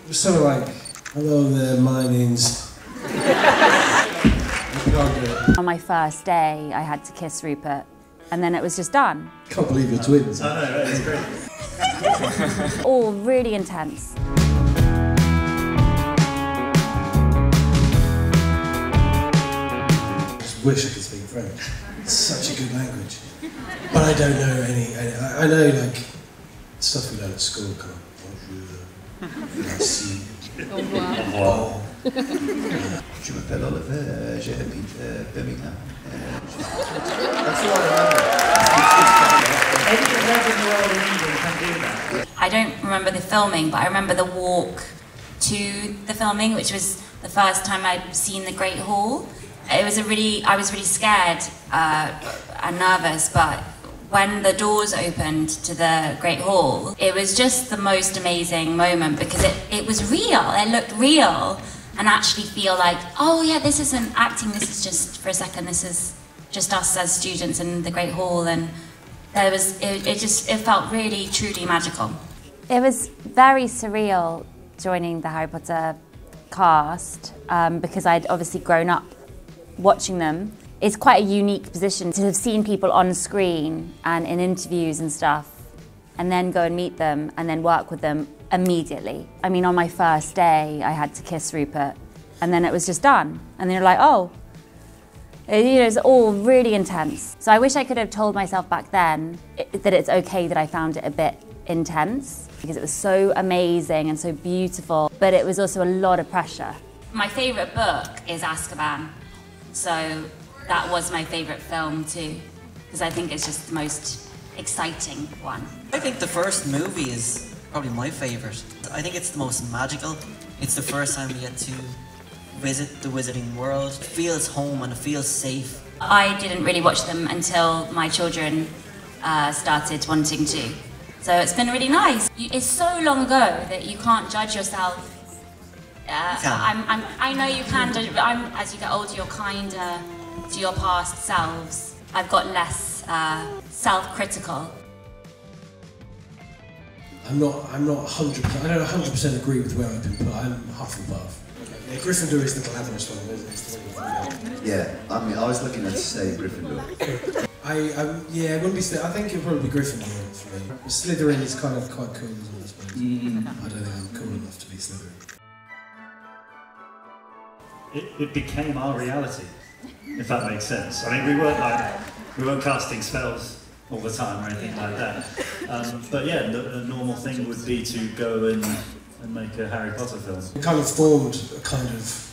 was sort of like, hello there, my name's... On my first day, I had to kiss Rupert, and then it was just done. Can't believe you're twins. I know, right? It's great. All really intense. I just wish I could speak French. It's such a good language. But I don't know any I know, like, stuff we learn at school, kind of, bonjour, merci, Au revoir. Au revoir. Je m'appelle Oliver, j'habite Birmingham. That's all I remember. Any event in the world in England can do that. I don't remember the filming, but I remember the walk to the filming, which was the first time I'd seen the Great Hall. I was really scared and nervous, but when the doors opened to the Great Hall, it was just the most amazing moment because it was real, it looked real, and actually feel like, oh yeah, this isn't acting, this is just, for a second, this is just us as students in the Great Hall, and there was, it felt really, truly magical. It was very surreal joining the Harry Potter cast because I'd obviously grown up watching them. It's quite a unique position to have seen people on screen and in interviews and stuff, and then go and meet them and then work with them immediately. I mean, on my first day, I had to kiss Rupert, and then it was just done. And they're like, oh, you know, it's all really intense. So I wish I could have told myself back then that it's okay that I found it a bit intense, because it was so amazing and so beautiful, but it was also a lot of pressure. My favourite book is Azkaban, so that was my favourite film too, because I think it's just the most exciting one. I think the first movie is probably my favourite. I think it's the most magical. It's the first time we get to visit the Wizarding World. It feels home and it feels safe. I didn't really watch them until my children started wanting to. So it's been really nice. It's so long ago that you can't judge yourself. I know you can judge, but as you get older, you're kinder to your past selves. I've got less self-critical. I'm not 100%, I don't 100% agree with where I've been put. I'm Hufflepuff. Yeah, Gryffindor is the glamorous one, isn't it? Yeah, I mean, I was looking at say Gryffindor. Yeah, it wouldn't be I think it would probably be Gryffindor for me. Slytherin is kind of quite cool, isn't it, I suppose? I don't think I'm cool enough to be Slytherin. It became our reality, if that makes sense. I mean, we weren't casting spells all the time or anything like that. But yeah, the normal thing would be to go and make a Harry Potter film. We kind of formed a kind of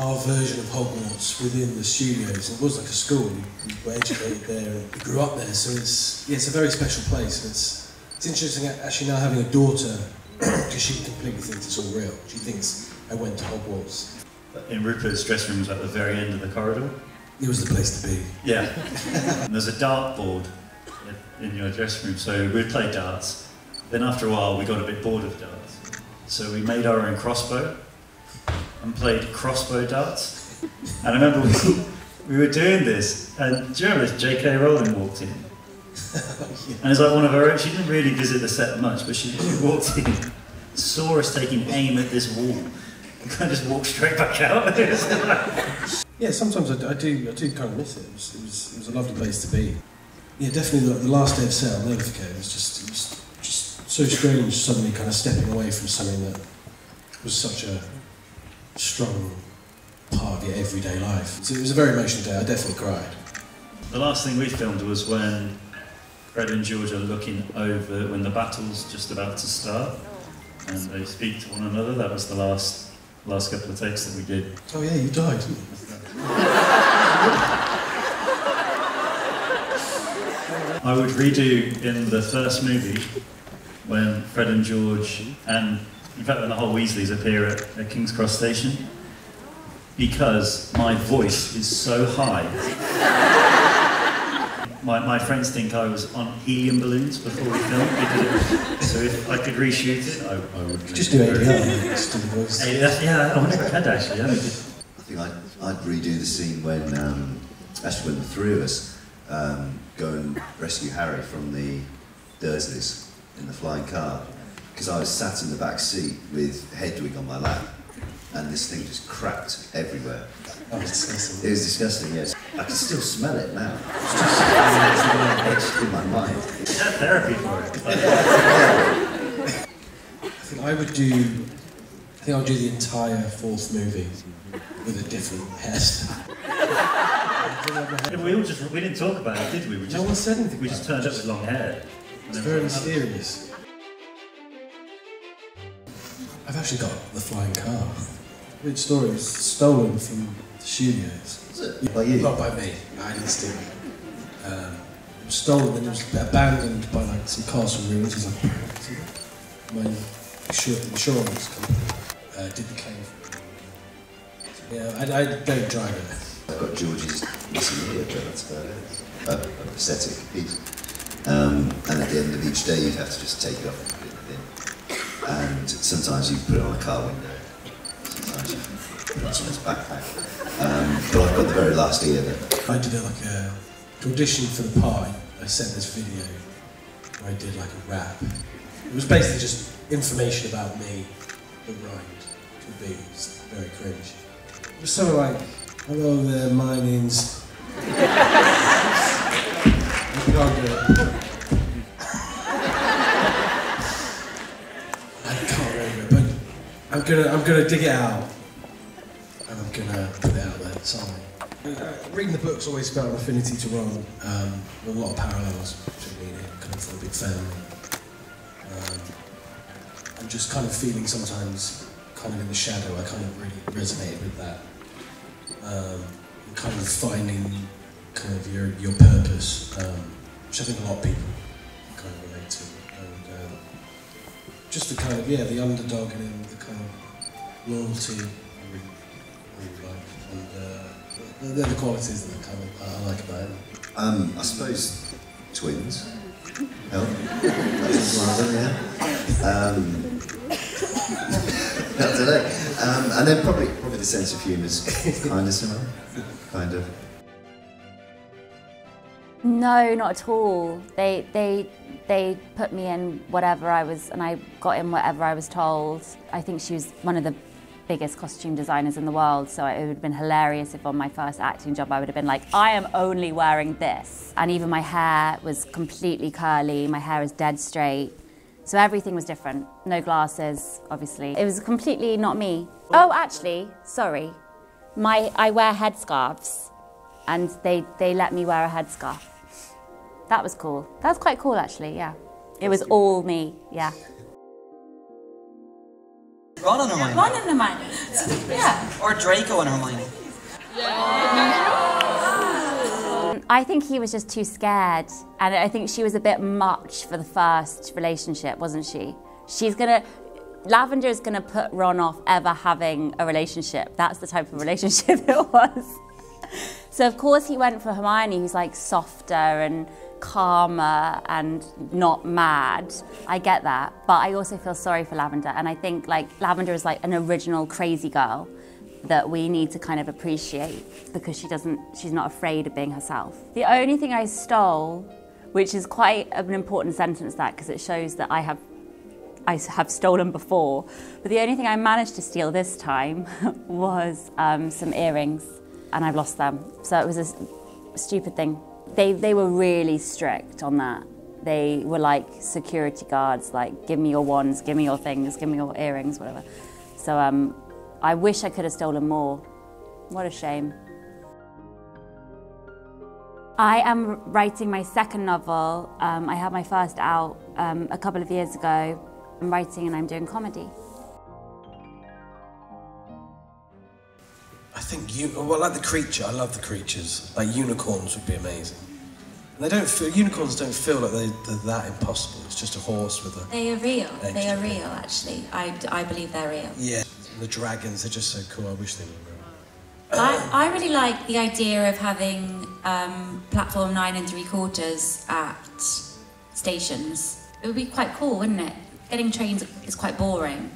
our version of Hogwarts within the studios. It was like a school. We were educated there and we grew up there, so it's a very special place. It's interesting actually now having a daughter, because she completely thinks it's all real. She thinks I went to Hogwarts. In Rupert's dressing room was at the very end of the corridor. It was the place to be. Yeah. And there's a dartboard in your dressing room, so we'd play darts. Then after a while we got a bit bored of darts. So we made our own crossbow and played crossbow darts. And I remember we were doing this, and do you remember this? J.K. Rowling walked in. And it's like one of her own, she didn't really visit the set much, but she walked in, saw us taking aim at this wall, and kind of just walked straight back out. Yeah, sometimes I do kind of miss it. It was a lovely place to be. Yeah, definitely the last day of set, I'll never forget. It was just so strange suddenly kind of stepping away from something that was such a strong part of your everyday life. So it was a very emotional day, I definitely cried. The last thing we filmed was when Fred and George are looking over, when the battle's just about to start, and they speak to one another. That was the last couple of takes that we did. Oh yeah, you died, didn't you? I would redo in the first movie when Fred and George, and in fact when the whole Weasleys appear at King's Cross Station, because my voice is so high. My friends think I was on helium balloons before we filmed, so if I could reshoot it, I would. Just do ADR, just do the voice. Yeah, I wonder if I could actually. I think I'd redo the scene when, actually when the three of us go and rescue Harry from the Dursleys in the flying car. because I was sat in the back seat with Hedwig on my lap, and this thing just cracked everywhere. Oh, it's disgusting. It was disgusting, yes. I can still smell it now. It's just etched in my mind. You had therapy for it. I think I would do the entire fourth movie with a different hairstyle. Yeah, we didn't talk about it, did we? No one said anything. We just turned up with long hair. It's very mysterious. I've actually got the flying car. Weird story. It was stolen from the studios. Was it? By you? Not by me. I didn't steal it. It was stolen and it was abandoned by like some castle ruins. It was like, my insurance company did the claim for it. Yeah, I don't drive it. I've got George's missing ear, but that's about it. A prosthetic piece. And at the end of each day, you'd have to just take it off and put it in. And sometimes you put it on a car window. Sometimes you put it on someone's backpack. But I've got the very last ear there. I did to audition for the part. I sent this video where I did like a rap. It was basically just information about me, the rhymed to be. It's very cringe. It was something like, hello there, my name's... I can't do it. I can't remember, but I'm gonna dig it out and I'm gonna put it out there. Sorry. Reading the book's always felt an affinity to Ron. A lot of parallels between me and him, coming from a big family. And just kind of feeling sometimes, kind of in the shadow, I kind of really resonated with that. Kind of finding kind of your purpose, which I think a lot of people kind of relate to. And just the kind of, the underdog and the kind of loyalty I really like. And they're the qualities that I like about him. I suppose twins help. That's one of them, yeah. I don't know. And then probably the sense of humour is kind of similar. Kind of. No, not at all. They put me in whatever I was, and I got in whatever I was told. I think she was one of the biggest costume designers in the world, so it would have been hilarious if on my first acting job I would have been like, I am only wearing this. And even my hair was completely curly, my hair is dead straight. So everything was different. No glasses, obviously. It was completely not me. Oh, actually, sorry. I wear headscarves, and they let me wear a headscarf. That was cool. That was quite cool, actually, yeah. It was all me, yeah. Ron and Hermione. Ron and Hermione. Yeah. Or Draco and Hermione. I think he was just too scared, and I think she was a bit much for the first relationship, wasn't she? Lavender is gonna put Ron off ever having a relationship. That's the type of relationship it was. So of course he went for Hermione, who's like softer and calmer and not mad. I get that, but I also feel sorry for Lavender, and I think like Lavender is like an original crazy girl that we need to kind of appreciate because she's not afraid of being herself. The only thing I stole, which is quite an important sentence because it shows that I have stolen before, but the only thing I managed to steal this time was some earrings, and I've lost them. So it was a stupid thing. They were really strict on that. They were like security guards, like, give me your wands, give me your things, give me your earrings, whatever. So I wish I could have stolen more. What a shame. I am writing my second novel. I had my first out a couple of years ago. I'm writing and I'm doing comedy. I think, like the creature, I love the creatures. Like unicorns would be amazing. And unicorns don't feel like they're that impossible. It's just a horse with a... They are real. They are real, actually. I believe they're real. Yeah. And the dragons, they're just so cool. I wish they were real. I really like the idea of having platform 9 3/4 at stations. It would be quite cool, wouldn't it? Getting trains is quite boring.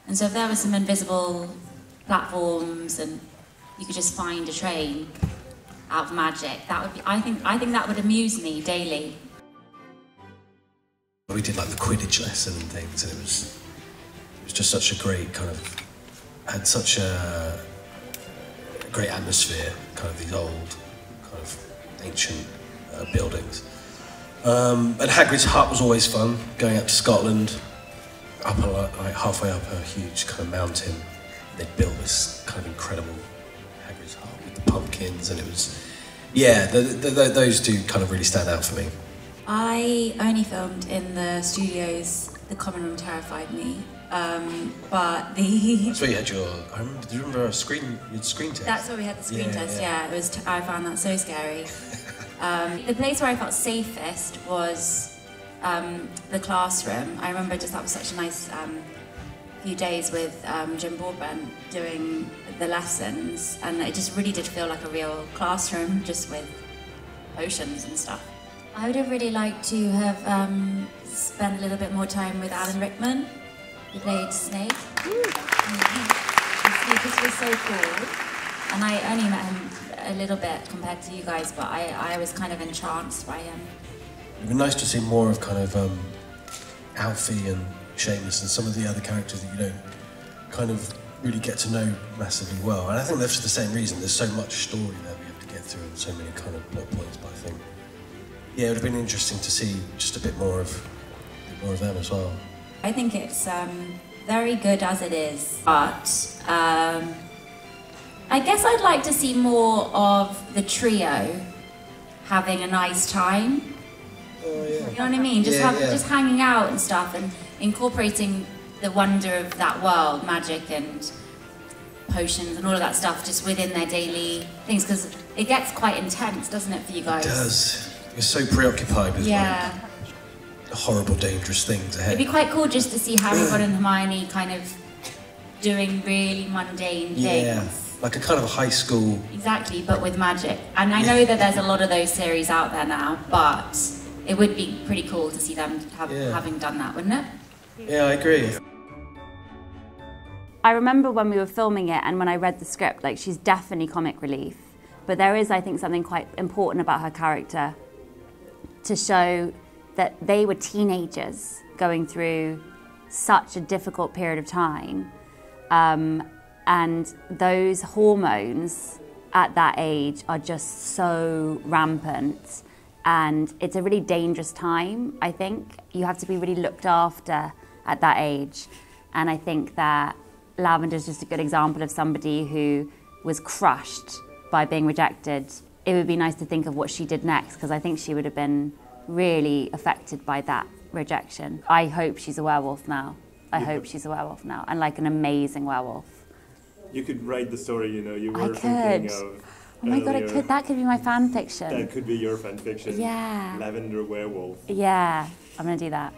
And so if there were some invisible platforms and you could just find a train out of magic, that would be, I think that would amuse me daily. We did like the Quidditch lesson and things, and it was just such a great kind of, had such a great atmosphere, kind of these old, kind of ancient buildings. And Hagrid's hut was always fun, going up to Scotland, up like halfway up a huge kind of mountain. They built this kind of incredible Hagrid's hut with the pumpkins, and it was, yeah, those two kind of really stand out for me. I only filmed in the studios. The common room terrified me, but the... That's where you had your, do you remember your screen test? That's where we had the screen test, yeah. It was, I found that so scary. The place where I felt safest was the classroom. I remember just that was such a nice few days with Jim Broadbent doing the lessons, and it just really did feel like a real classroom, just with potions and stuff. I would have really liked to have spent a little bit more time with Alan Rickman. He played Snape. This was so cool, and I only met him a little bit compared to you guys, but I was kind of entranced by him. It'd be nice to see more of kind of Alfie and Seamus and some of the other characters that you don't kind of really get to know massively well. And I think that's for the same reason. There's so much story that we have to get through and so many kind of plot points, but I think, yeah, it would have been interesting to see just a bit more of them as well. I think it's very good as it is, but I guess I'd like to see more of the trio having a nice time. Oh, yeah. You know what I mean? Just just hanging out and stuff, and incorporating the wonder of that world, magic and potions and all of that stuff, just within their daily things, because it gets quite intense, doesn't it, for you guys? It does. You're so preoccupied with like horrible, dangerous things ahead. It'd be quite cool just to see Harry, Ron and Hermione kind of doing really mundane things. Yeah, like a kind of high school... Exactly, but with magic. And I know that there's a lot of those series out there now, but it would be pretty cool to see them having done that, wouldn't it? Yeah, I agree. I remember when we were filming it and when I read the script, like, she's definitely comic relief. But there is, I think, something quite important about her character to show that they were teenagers going through such a difficult period of time. And those hormones at that age are just so rampant. And it's a really dangerous time, I think. You have to be really looked after at that age. And I think that Lavender's just a good example of somebody who was crushed by being rejected. It would be nice to think of what she did next, because I think she would have been really affected by that rejection. I hope she's a werewolf now. I hope she's a werewolf now, and like an amazing werewolf. You could write the story, you know, you were I could. thinking of. Oh my god, it could. That could be my fan fiction. That could be your fan fiction. Yeah. Lavender werewolf. Yeah, I'm gonna do that.